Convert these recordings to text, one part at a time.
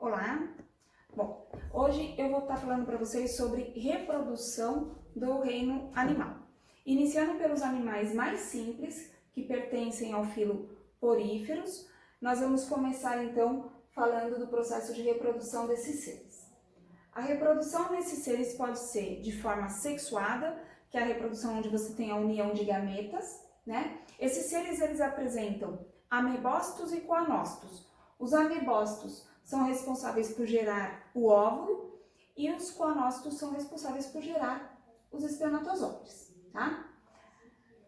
Olá! Bom, hoje eu vou estar falando para vocês sobre reprodução do reino animal. Iniciando pelos animais mais simples, que pertencem ao filo Poríferos, nós vamos começar então falando do processo de reprodução desses seres. A reprodução desses seres pode ser de forma sexuada, que é a reprodução onde você tem a união de gametas, né? Esses seres eles apresentam amebócitos e coanócitos. Os amebócitos são responsáveis por gerar o óvulo e os coanócitos são responsáveis por gerar os espermatozoides, tá?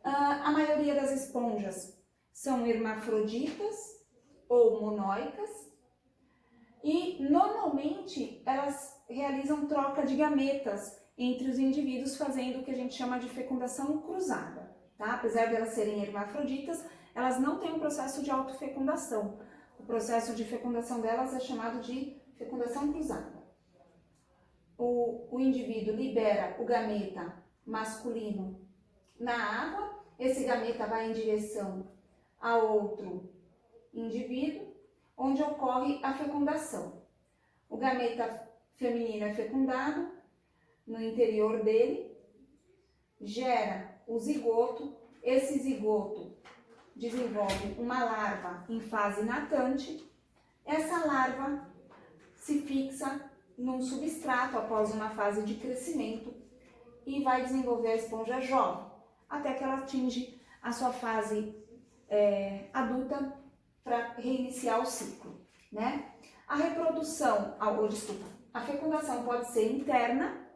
A maioria das esponjas são hermafroditas ou monóicas e normalmente elas realizam troca de gametas entre os indivíduos, fazendo o que a gente chama de fecundação cruzada, tá? Apesar de elas serem hermafroditas, elas não têm um processo de autofecundação. O processo de fecundação delas é chamado de fecundação cruzada. O indivíduo libera o gameta masculino na água, esse gameta vai em direção a outro indivíduo, onde ocorre a fecundação. O gameta feminino é fecundado no interior dele, gera o zigoto, esse zigoto desenvolve uma larva em fase natante. Essa larva se fixa num substrato após uma fase de crescimento e vai desenvolver a esponja jovem, até que ela atinge a sua fase adulta para reiniciar o ciclo, né? A reprodução, a fecundação pode ser interna,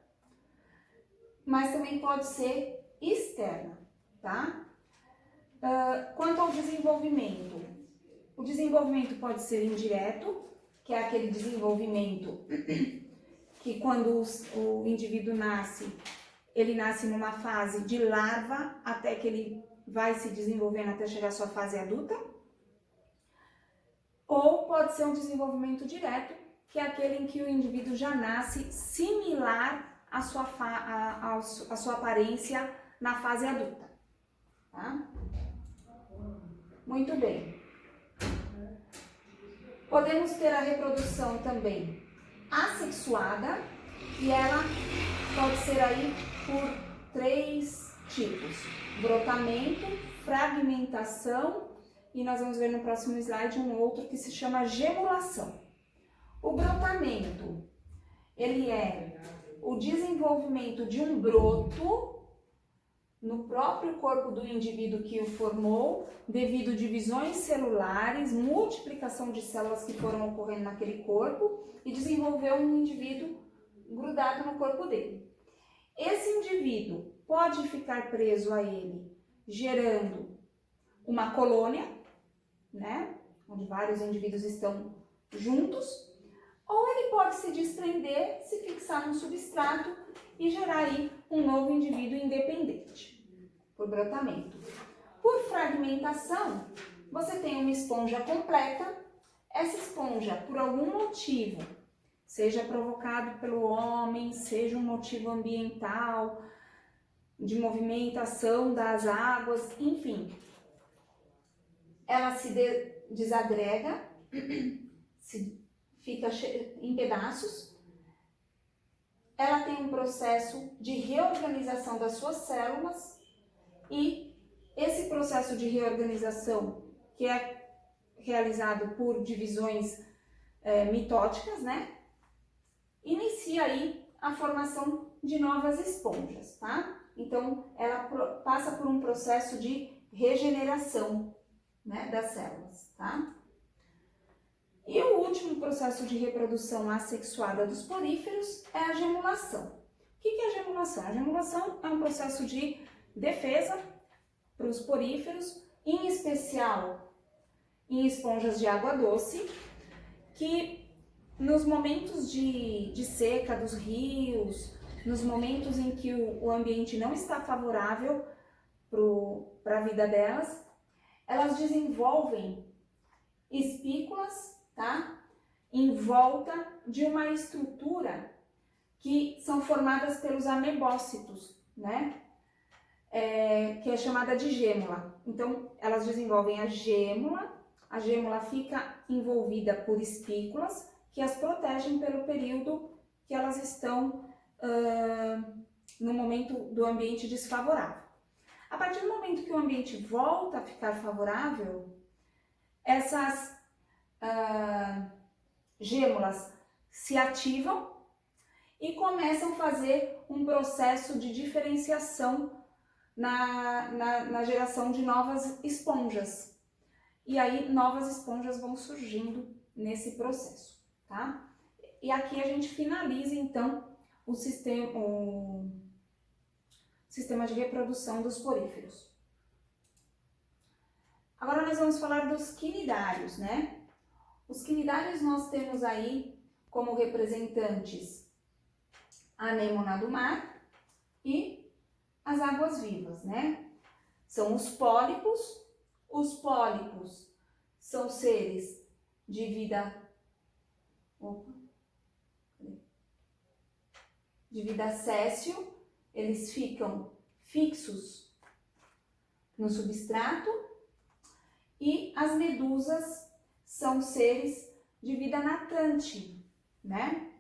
mas também pode ser externa, tá? Quanto ao desenvolvimento, o desenvolvimento pode ser indireto, que é aquele desenvolvimento que quando o indivíduo nasce, ele nasce numa fase de larva até que ele vai se desenvolvendo até chegar à sua fase adulta. Ou pode ser um desenvolvimento direto, que é aquele em que o indivíduo já nasce similar à sua aparência na fase adulta, tá? Muito bem. Podemos ter a reprodução também assexuada e ela pode ser aí por 3 tipos: brotamento, fragmentação e nós vamos ver no próximo slide um outro que se chama gemulação. O brotamento, ele é o desenvolvimento de um broto no próprio corpo do indivíduo que o formou, devido a divisões celulares, multiplicação de células que foram ocorrendo naquele corpo e desenvolveu um indivíduo grudado no corpo dele. Esse indivíduo pode ficar preso a ele, gerando uma colônia, né, onde vários indivíduos estão juntos, ou ele pode se desprender, se fixar num substrato e gerar aí um novo indivíduo independente, por brotamento. Por fragmentação, você tem uma esponja completa. Essa esponja, por algum motivo, seja provocado pelo homem, seja um motivo ambiental, de movimentação das águas, enfim, ela se desagrega, fica em pedaços. Ela tem um processo de reorganização das suas células e esse processo de reorganização, que é realizado por divisões mitóticas, né, inicia aí a formação de novas esponjas, tá? Então, ela passa por um processo de regeneração, né, das células, tá? E o último processo de reprodução assexuada dos poríferos é a gemulação. O que é a gemulação? A gemulação é um processo de defesa para os poríferos, em especial em esponjas de água doce, que nos momentos de seca dos rios, nos momentos em que o ambiente não está favorável para a vida delas, elas desenvolvem espículas, tá? Em volta de uma estrutura que são formadas pelos amebócitos, né? Que é chamada de gêmula. Então, elas desenvolvem a gêmula fica envolvida por espículas que as protegem pelo período que elas estão no momento do ambiente desfavorável. A partir do momento que o ambiente volta a ficar favorável, essas gêmulas se ativam e começam a fazer um processo de diferenciação na geração de novas esponjas. E aí novas esponjas vão surgindo nesse processo, tá? E aqui a gente finaliza então o sistema de reprodução dos poríferos. Agora nós vamos falar dos quinidários, né? Os quinidários nós temos aí como representantes a anêmona do mar e as águas-vivas, né? São os pólipos. Os pólipos são seres de vida séssil, eles ficam fixos no substrato, e as medusas são seres de vida natante, né?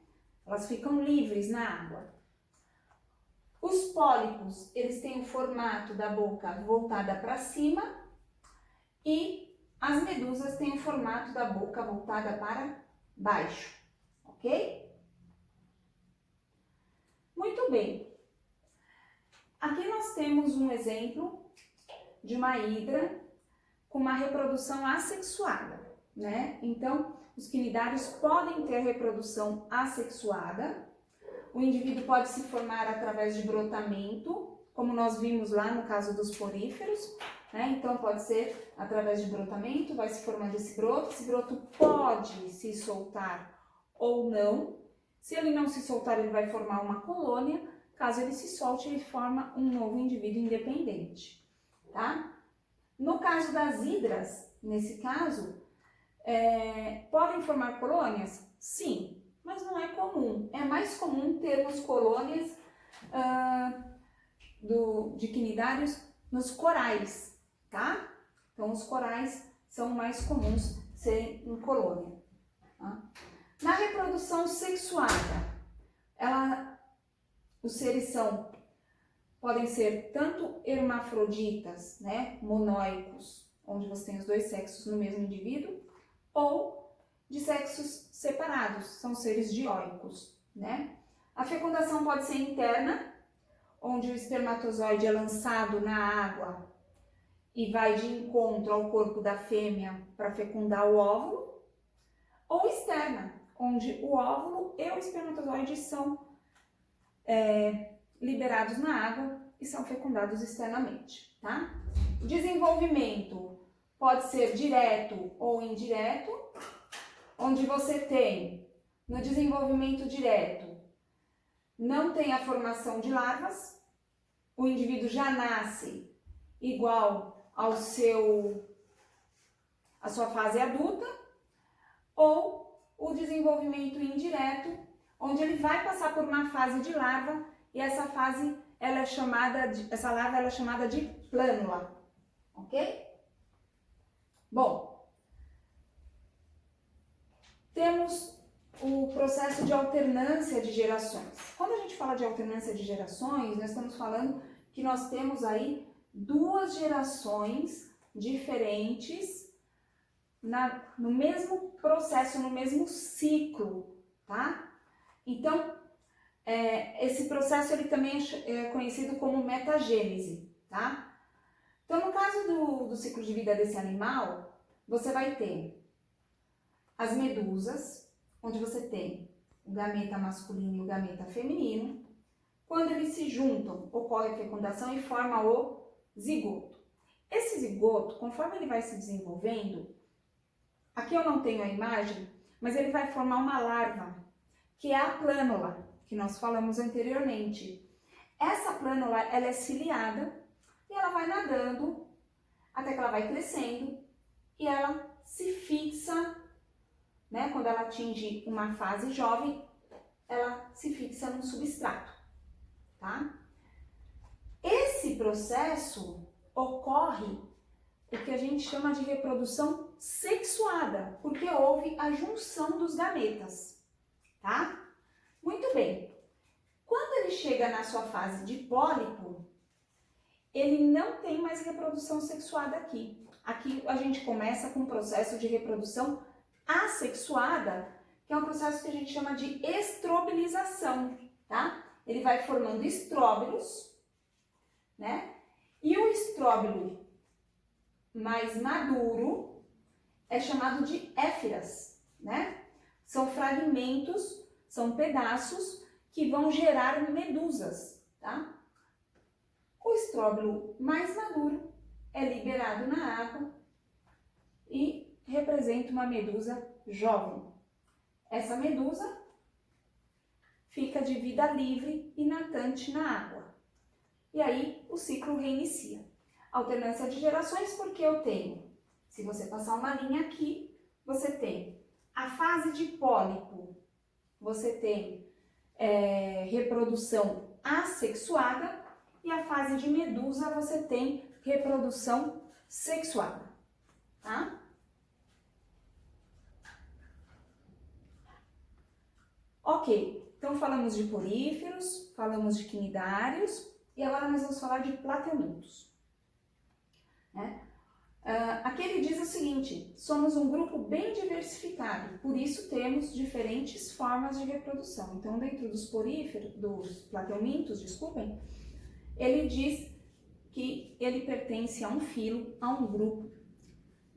Elas ficam livres na água. Os pólipos, eles têm o formato da boca voltada para cima, e as medusas têm o formato da boca voltada para baixo, ok? Muito bem. Aqui nós temos um exemplo de uma hidra com uma reprodução assexuada, né? Então, os quinidários podem ter reprodução assexuada. O indivíduo pode se formar através de brotamento, como nós vimos lá no caso dos poríferos, né? Então, pode ser através de brotamento, vai se formando esse broto pode se soltar ou não. Se ele não se soltar, ele vai formar uma colônia. Caso ele se solte, ele forma um novo indivíduo independente, tá? No caso das hidras, nesse caso, podem formar colônias? Sim, mas não é comum. É mais comum termos colônias de quinidários nos corais, tá? Então, os corais são mais comuns serem em colônia. Tá? Na reprodução sexuada, os seres podem ser tanto hermafroditas, né, monóicos, onde você tem os dois sexos no mesmo indivíduo, ou de sexos separados, são seres dioicos, né? A fecundação pode ser interna, onde o espermatozoide é lançado na água e vai de encontro ao corpo da fêmea para fecundar o óvulo, ou externa, onde o óvulo e o espermatozoide são liberados na água e são fecundados externamente, tá? O desenvolvimento pode ser direto ou indireto, onde você tem, no desenvolvimento direto, não tem a formação de larvas, o indivíduo já nasce igual à sua fase adulta, ou o desenvolvimento indireto, onde ele vai passar por uma fase de larva, e essa fase essa larva é chamada de plânula, ok? Bom, temos o processo de alternância de gerações. Quando a gente fala de alternância de gerações, nós estamos falando que nós temos aí duas gerações diferentes no mesmo processo, no mesmo ciclo, tá? Então, esse processo ele também é conhecido como metagênese, tá? Então, no caso do ciclo de vida desse animal, você vai ter as medusas, onde você tem o gameta masculino e o gameta feminino. Quando eles se juntam, ocorre a fecundação e forma o zigoto. Esse zigoto, conforme ele vai se desenvolvendo, aqui eu não tenho a imagem, mas ele vai formar uma larva, que é a plânula, que nós falamos anteriormente. Essa plânula, ela é ciliada e ela vai nadando até que ela vai crescendo e ela se fixa, né? Quando ela atinge uma fase jovem, ela se fixa num substrato, tá? Esse processo ocorre o que a gente chama de reprodução sexuada, porque houve a junção dos gametas, tá? Muito bem. Quando ele chega na sua fase de pólipo, ele não tem mais reprodução sexuada aqui. Aqui a gente começa com um processo de reprodução assexuada, que é um processo que a gente chama de estrobilização, tá? Ele vai formando estróbilos, né? E o estróbilo mais maduro é chamado de éfiras, né? São fragmentos, são pedaços que vão gerar medusas, tá? O estróbilo mais maduro é liberado na água e representa uma medusa jovem. Essa medusa fica de vida livre e natante na água. E aí o ciclo reinicia. Alternância de gerações, porque eu tenho, se você passar uma linha aqui, você tem a fase de pólipo, você tem reprodução assexuada, e a fase de medusa você tem reprodução sexuada, tá? Ok, então falamos de poríferos, falamos de quinidários e agora nós vamos falar de plateumintos, né? Aqui ele diz o seguinte: somos um grupo bem diversificado, por isso temos diferentes formas de reprodução. Então, dentro dos poríferos, dos plateumintos, desculpem, ele diz que ele pertence a um filo, a um grupo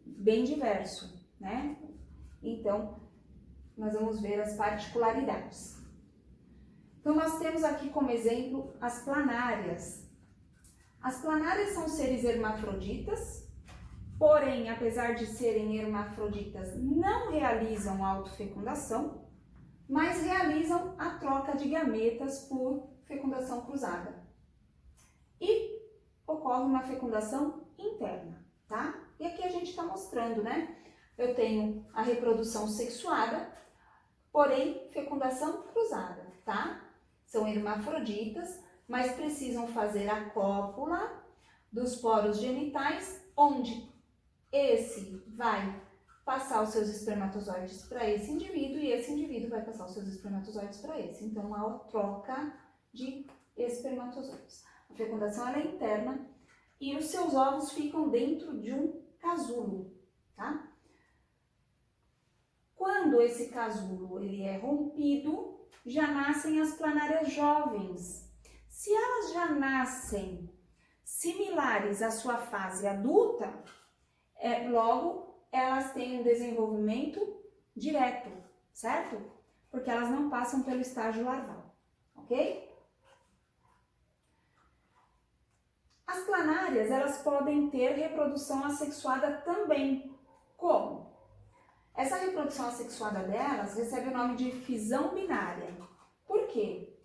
bem diverso, né? Então, nós vamos ver as particularidades. Então, nós temos aqui como exemplo as planárias. As planárias são seres hermafroditas, porém, apesar de serem hermafroditas, não realizam autofecundação, mas realizam a troca de gametas por fecundação cruzada. E ocorre uma fecundação interna, tá? E aqui a gente está mostrando, né? Eu tenho a reprodução sexuada, porém fecundação cruzada, tá? São hermafroditas, mas precisam fazer a cópula dos poros genitais, onde esse vai passar os seus espermatozoides para esse indivíduo e esse indivíduo vai passar os seus espermatozoides para esse. Então, há a troca de espermatozoides. A fecundação ela é interna e os seus ovos ficam dentro de um casulo, tá? Quando esse casulo ele é rompido, já nascem as planárias jovens. Se elas já nascem similares à sua fase adulta, logo elas têm um desenvolvimento direto, certo? Porque elas não passam pelo estágio larval, ok? As planárias, elas podem ter reprodução assexuada também. Como? Essa reprodução assexuada delas recebe o nome de fisão binária. Por quê?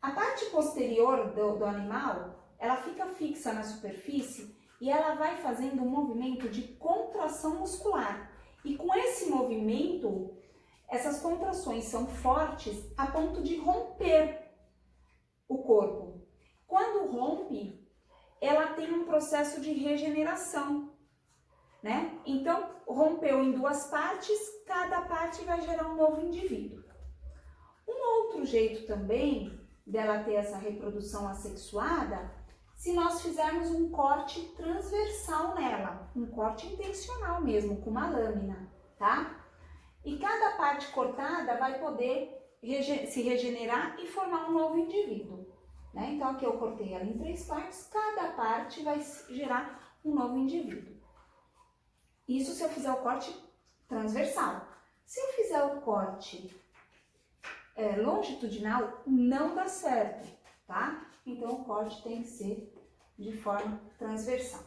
A parte posterior do animal, ela fica fixa na superfície e ela vai fazendo um movimento de contração muscular. E com esse movimento, essas contrações são fortes a ponto de romper o corpo. Quando rompe, ela tem um processo de regeneração, né? Então, rompeu em duas partes, cada parte vai gerar um novo indivíduo. Um outro jeito também dela ter essa reprodução assexuada, se nós fizermos um corte transversal nela, um corte intencional mesmo, com uma lâmina, tá? E cada parte cortada vai poder se regenerar e formar um novo indivíduo, né? Então, aqui eu cortei ela em 3 partes, cada parte vai gerar um novo indivíduo. Isso se eu fizer o corte transversal. Se eu fizer o corte longitudinal, não dá certo, tá? Então, o corte tem que ser de forma transversal.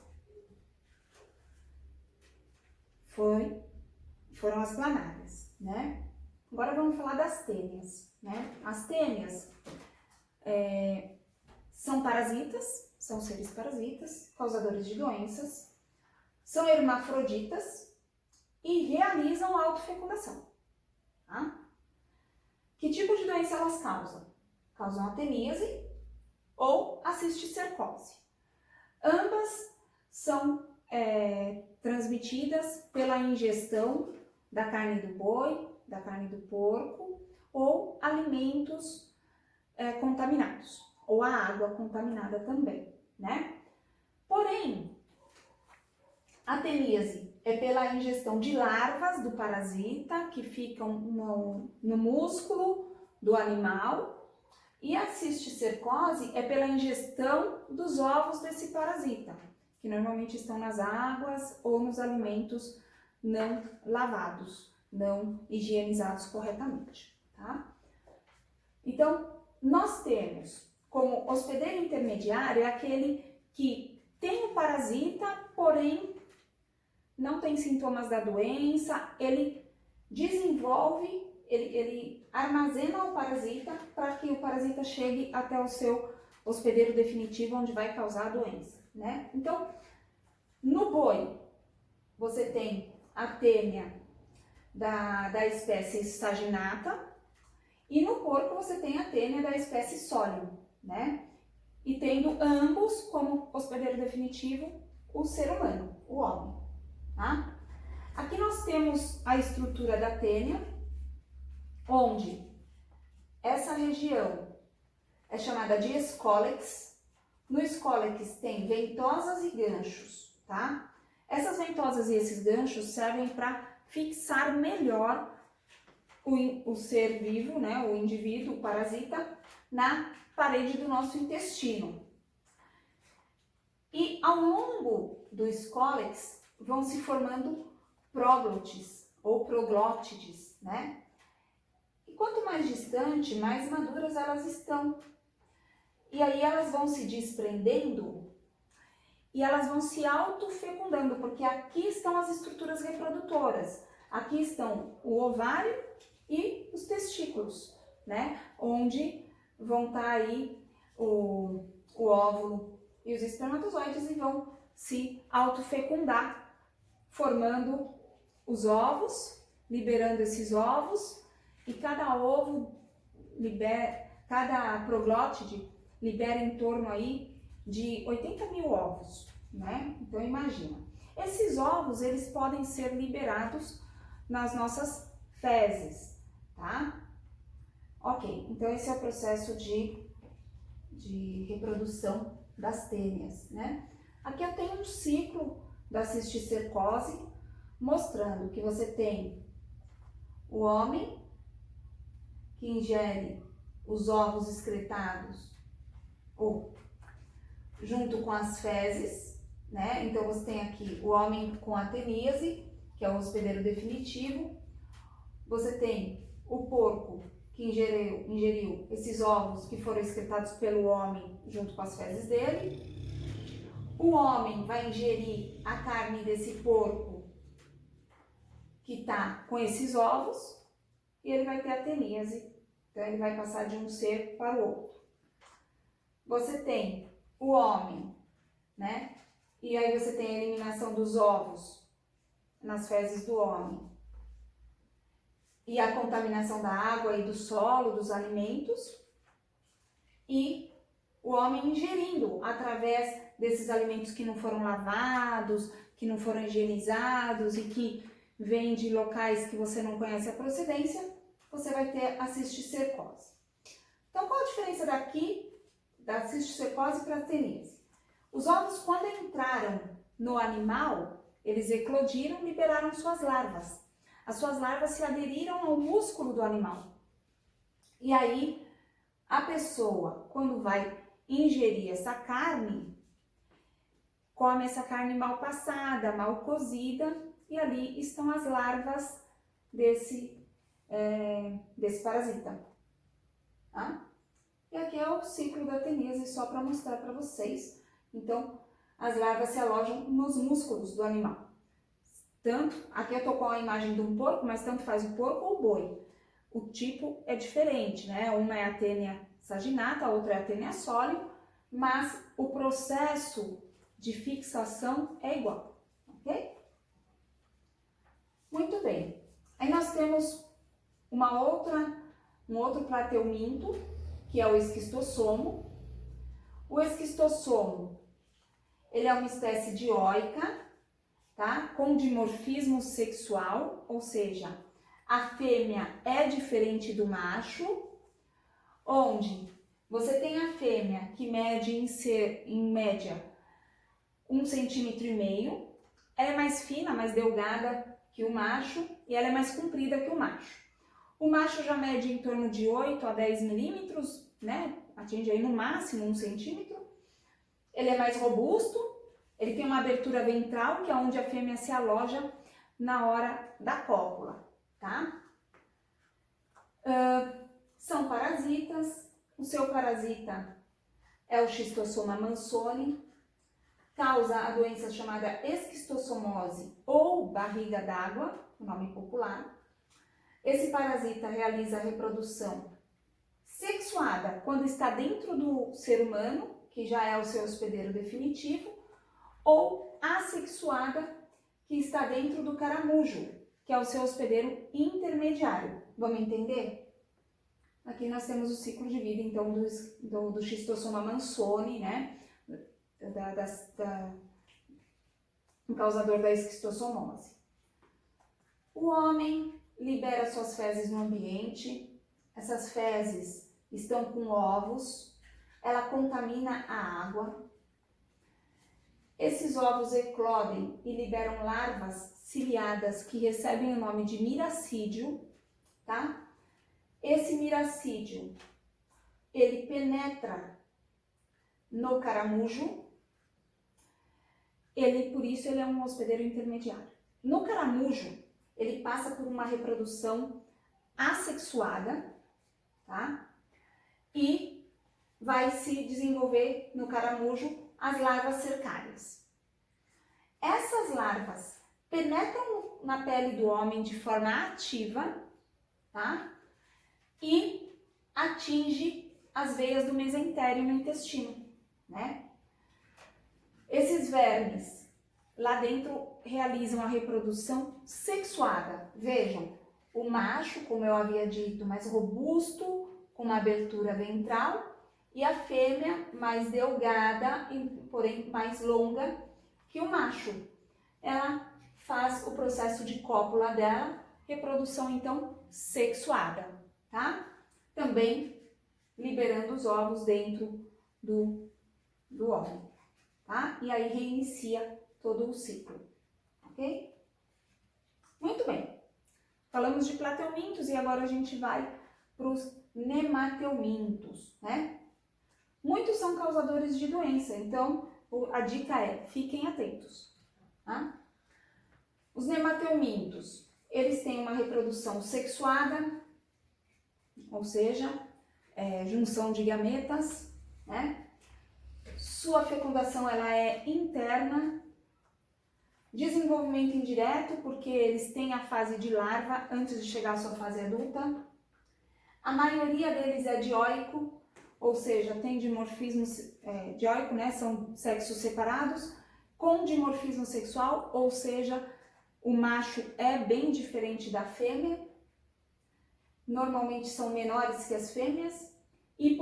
Foram as planárias, né? Agora vamos falar das tênias, né? As tênias são parasitas, são seres parasitas, causadores de doenças, são hermafroditas e realizam a autofecundação, tá? Que tipo de doença elas causam? Causam a teníase ou a cisticercose. Ambas são transmitidas pela ingestão da carne do boi, da carne do porco ou alimentos contaminados, ou a água contaminada também, né? Porém, a teníase é pela ingestão de larvas do parasita que ficam no músculo do animal, e a cisticercose é pela ingestão dos ovos desse parasita, que normalmente estão nas águas ou nos alimentos não lavados, não higienizados corretamente, tá? Então, nós temos como hospedeiro intermediário aquele que tem o parasita, porém não tem sintomas da doença, ele desenvolve, ele armazena o parasita para que o parasita chegue até o seu hospedeiro definitivo, onde vai causar a doença, né? Então, no boi, você tem a tênia da espécie saginata, e no porco você tem a tênia da espécie solium, né? E tendo ambos como hospedeiro definitivo o ser humano, o homem, tá? Aqui nós temos a estrutura da tênia, onde essa região é chamada de escólex. No escólex tem ventosas e ganchos, tá? Essas ventosas e esses ganchos servem para fixar melhor o ser vivo, né, o indivíduo, o parasita, na parede do nosso intestino. E ao longo do escólex vão se formando próglotes ou proglótides, né? E quanto mais distante, mais maduras elas estão. E aí elas vão se desprendendo e elas vão se autofecundando, porque aqui estão as estruturas reprodutoras. Aqui estão o ovário e os testículos, né? Onde vão estar aí o óvulo e os espermatozoides e vão se autofecundar, formando os ovos, liberando esses ovos, e cada ovo cada proglótide libera em torno aí de 80 mil ovos, né? Então imagina. Esses ovos, eles podem ser liberados nas nossas fezes, tá? Ok, então esse é o processo de reprodução das tênias, né? Aqui eu tenho um ciclo da cisticercose, mostrando que você tem o homem que ingere os ovos excretados ou junto com as fezes, né? Então você tem aqui o homem com a teníase, que é o hospedeiro definitivo. Você tem o porco que ingeriu esses ovos que foram excretados pelo homem junto com as fezes dele. O homem vai ingerir a carne desse porco que está com esses ovos e ele vai ter a teníase. Então ele vai passar de um ser para o outro. Você tem o homem, né? E aí você tem a eliminação dos ovos nas fezes do homem. E a contaminação da água e do solo, dos alimentos. E o homem ingerindo através desses alimentos que não foram lavados, que não foram higienizados e que vêm de locais que você não conhece a procedência, você vai ter a cisticercose. Então, qual a diferença daqui da cisticercose para a teníase? Os ovos, quando entraram no animal, eles eclodiram, liberaram suas larvas. As suas larvas se aderiram ao músculo do animal. E aí, a pessoa, quando vai ingerir essa carne, come essa carne mal passada, mal cozida, e ali estão as larvas desse parasita. Tá? E aqui é o ciclo da teníase, só para mostrar para vocês. Então, as larvas se alojam nos músculos do animal. Aqui eu estou com a imagem de um porco, mas tanto faz o porco ou o boi. O tipo é diferente, né? Uma é a tênia saginata, a outra é a tênia solium, mas o processo de fixação é igual, ok? Muito bem. Aí nós temos um outro plateuminto, que é o esquistossomo. O esquistossomo, ele é uma espécie dioica, tá? Com dimorfismo sexual, ou seja, a fêmea é diferente do macho, onde você tem a fêmea que mede em média 1,5 cm, ela é mais fina, mais delgada que o macho e ela é mais comprida que o macho. O macho já mede em torno de 8 a 10 milímetros, né? Atinge aí no máximo 1 centímetro. Ele é mais robusto, ele tem uma abertura ventral, que é onde a fêmea se aloja na hora da cópula, tá? São parasitas, o seu parasita é o Schistossoma mansoni, causa a doença chamada esquistossomose ou barriga d'água, o nome popular. Esse parasita realiza a reprodução sexuada quando está dentro do ser humano, que já é o seu hospedeiro definitivo, ou assexuada, que está dentro do caramujo, que é o seu hospedeiro intermediário. Vamos entender? Aqui nós temos o ciclo de vida, então, do Schistossoma mansoni, né? O causador da esquistossomose. O homem libera suas fezes no ambiente, essas fezes estão com ovos, ela contamina a água. Esses ovos eclodem e liberam larvas ciliadas que recebem o nome de miracídio, tá? Esse miracídio, ele penetra no caramujo, por isso ele é um hospedeiro intermediário. No caramujo, ele passa por uma reprodução assexuada, tá? E vai se desenvolver no caramujo as larvas cercárias. Essas larvas penetram na pele do homem de forma ativa, tá? E atinge as veias do mesentério no intestino, né? Esses vermes lá dentro realizam a reprodução sexuada. Vejam, o macho, como eu havia dito, mais robusto, com uma abertura ventral, e a fêmea mais delgada, porém mais longa que o macho. Ela faz o processo de cópula dela, reprodução então sexuada, tá? Também liberando os ovos dentro do homem, tá? E aí reinicia todo o ciclo, ok? Muito bem. Falamos de plateumintos e agora a gente vai para os nemateumintos, né? Muitos são causadores de doença, então a dica é, fiquem atentos, tá? Os nemateumintos, eles têm uma reprodução sexuada, ou seja, junção de gametas, né? Sua fecundação ela é interna, desenvolvimento indireto, porque eles têm a fase de larva antes de chegar à sua fase adulta. A maioria deles é dioico, ou seja, tem dimorfismo dioico, né? São sexos separados, com dimorfismo sexual, ou seja, o macho é bem diferente da fêmea. Normalmente são menores que as fêmeas e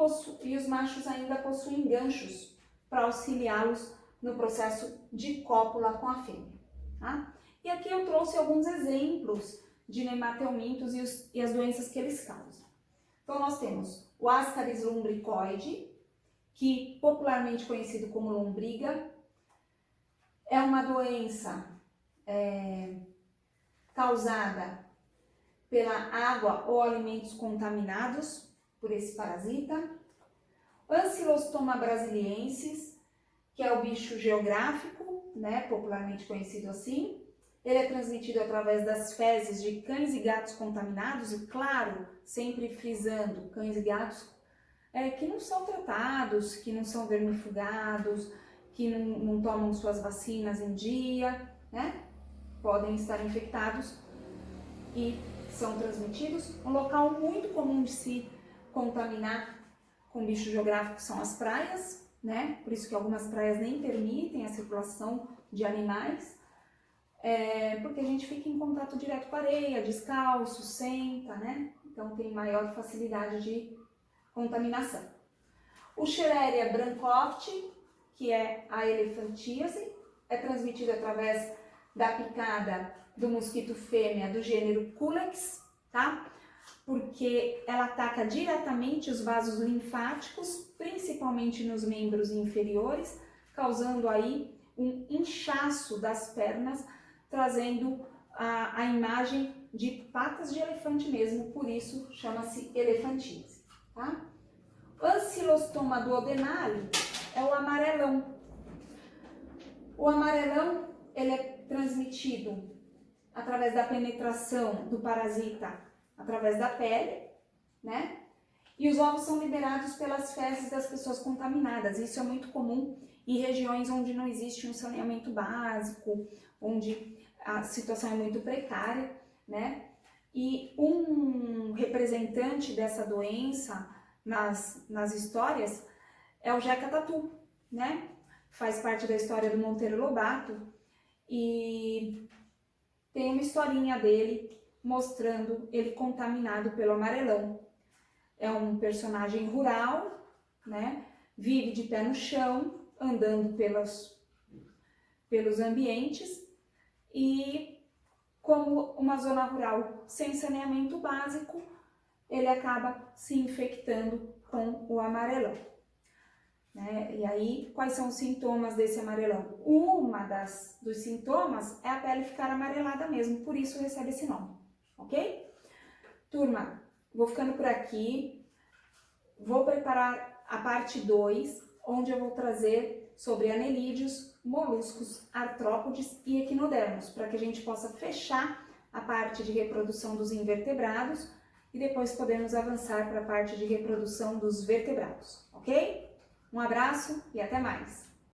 os machos ainda possuem ganchos para auxiliá-los no processo de cópula com a fêmea, tá? E aqui eu trouxe alguns exemplos de nemateumintos e as doenças que eles causam. Então nós temos o Ascaris lumbricoide, que popularmente conhecido como lombriga, é uma doença causada pela água ou alimentos contaminados por esse parasita. Ancylostoma brasiliensis, que é o bicho geográfico, né, popularmente conhecido assim. Ele é transmitido através das fezes de cães e gatos contaminados, e claro, sempre frisando, cães e gatos que não são tratados, que não são vermifugados, que não tomam suas vacinas em dia, né? Podem estar infectados e são transmitidos. Um local muito comum de se contaminar com bicho geográfico são as praias, né? Por isso que algumas praias nem permitem a circulação de animais, porque a gente fica em contato direto com a areia, descalço, senta, né? Então tem maior facilidade de contaminação. O Schleria brancoft, que é a elefantíase, é transmitido através da picada do mosquito fêmea do gênero Culex, tá? Porque ela ataca diretamente os vasos linfáticos, principalmente nos membros inferiores, causando aí um inchaço das pernas, trazendo a imagem de patas de elefante mesmo, por isso chama-se elefantite, tá? Ancylostoma duodenale é o amarelão. O amarelão, ele é transmitido através da penetração do parasita através da pele, né? E os ovos são liberados pelas fezes das pessoas contaminadas. Isso é muito comum em regiões onde não existe um saneamento básico, onde a situação é muito precária, né? E um representante dessa doença nas histórias é o Jeca Tatu, né? Faz parte da história do Monteiro Lobato e tem uma historinha dele mostrando ele contaminado pelo amarelão. É um personagem rural, né? Vive de pé no chão, andando pelos ambientes e, como uma zona rural sem saneamento básico, ele acaba se infectando com o amarelão. Né? E aí, quais são os sintomas desse amarelão? Dos sintomas é a pele ficar amarelada mesmo, por isso recebe esse nome, ok? Turma, vou ficando por aqui, vou preparar a parte 2, onde eu vou trazer sobre anelídeos, moluscos, artrópodes e equinodermos, para que a gente possa fechar a parte de reprodução dos invertebrados e depois podemos avançar para a parte de reprodução dos vertebrados, ok? Um abraço e até mais!